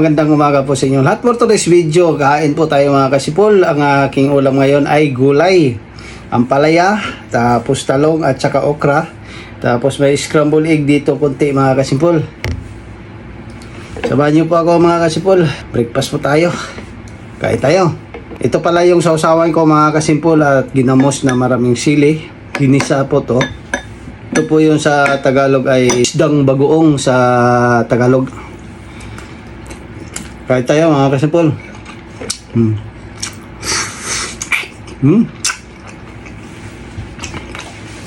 Magandang umaga po sa inyo lahat. For today's video, kain po tayo mga kasipol. Ang aking ulam ngayon ay gulay, ampalaya, tapos talong at saka okra. Tapos may scrambled egg dito konti mga kasipol. Samahan niyo po ako mga kasipol. Breakfast po tayo. Kain tayo. Ito pala yung sausawan ko mga kasimpol at ginamos na maraming sili. Ginisa po to. Ito po yung sa Tagalog ay isdang bagoong sa Tagalog. Kain tayo mga kasimpol.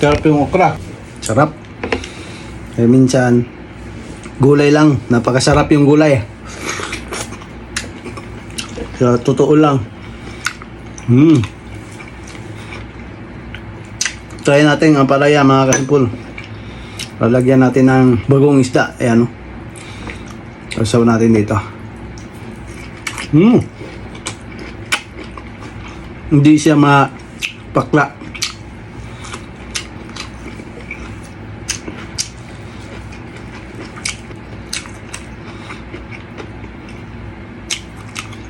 Sarap yung okra. Sarap. Eh minsan gulay lang. Napakasarap yung gulay. Sa totoo lang. Try natin ang palaya mga kasimpol. Lalagyan natin ng bagong isda. Ayan o. Sasaw natin dito. Hindi siya mapakla.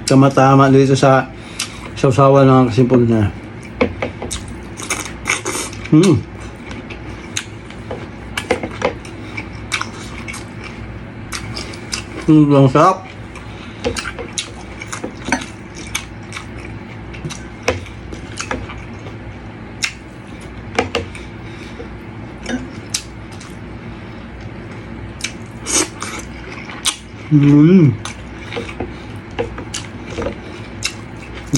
Tama-tama dito sa sausawan ng kasimpol na. Ang sarap.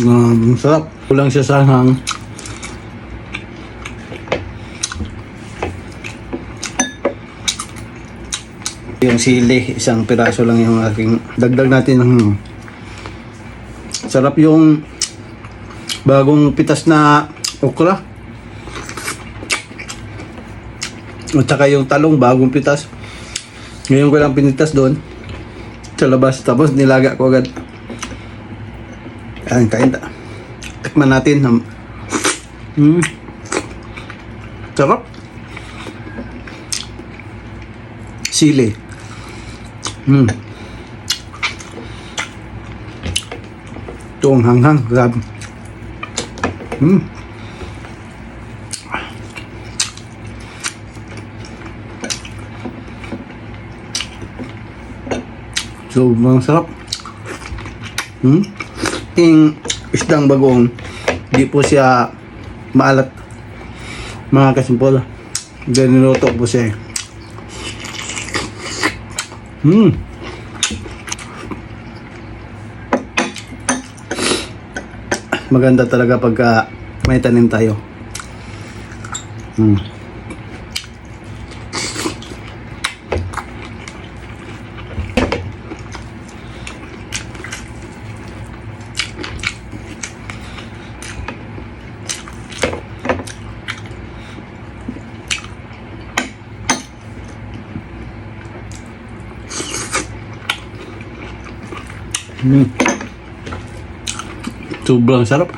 Ang sarap. Kulang siya sa hang. Yung sili, isang piraso lang yung aking dagdag natin ng sarap yung bagong pitas na okra. At saka yung talong, bagong pitas. Ngayon ko lang pinitas doon sa labas, tapos nilaga ko agad. Ayan, kain ta. Tikman natin. Sarap. Sili. Ito ang hanghang. Grabe. Sobrang sarap. Yung isdang bagoong, di po siya maalat mga kasimpol. Niluto po siya. Maganda talaga pagka may tanim tayo. Sobrang sarap.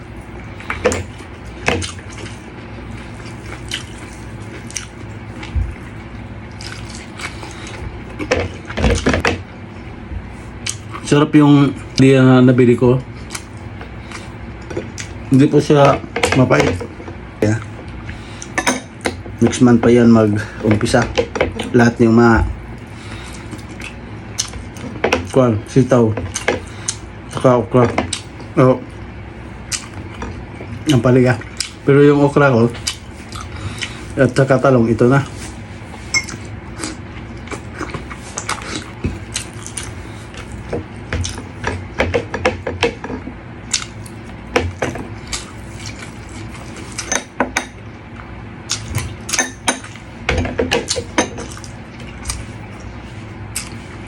Sarap yung nabili ko. Hindi po siya mapait. Yeah. Next month pa yan mag-umpisa. Lahat ng mga sitaw, saka okra. Ang paliga. Pero yung okra ko at saka talong, ito na.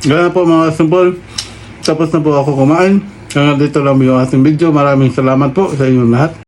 Ganyan po mga kasimpol. Tapos na po ako kumain. Hanggang dito lang yung ating video. Maraming salamat po sa inyong lahat.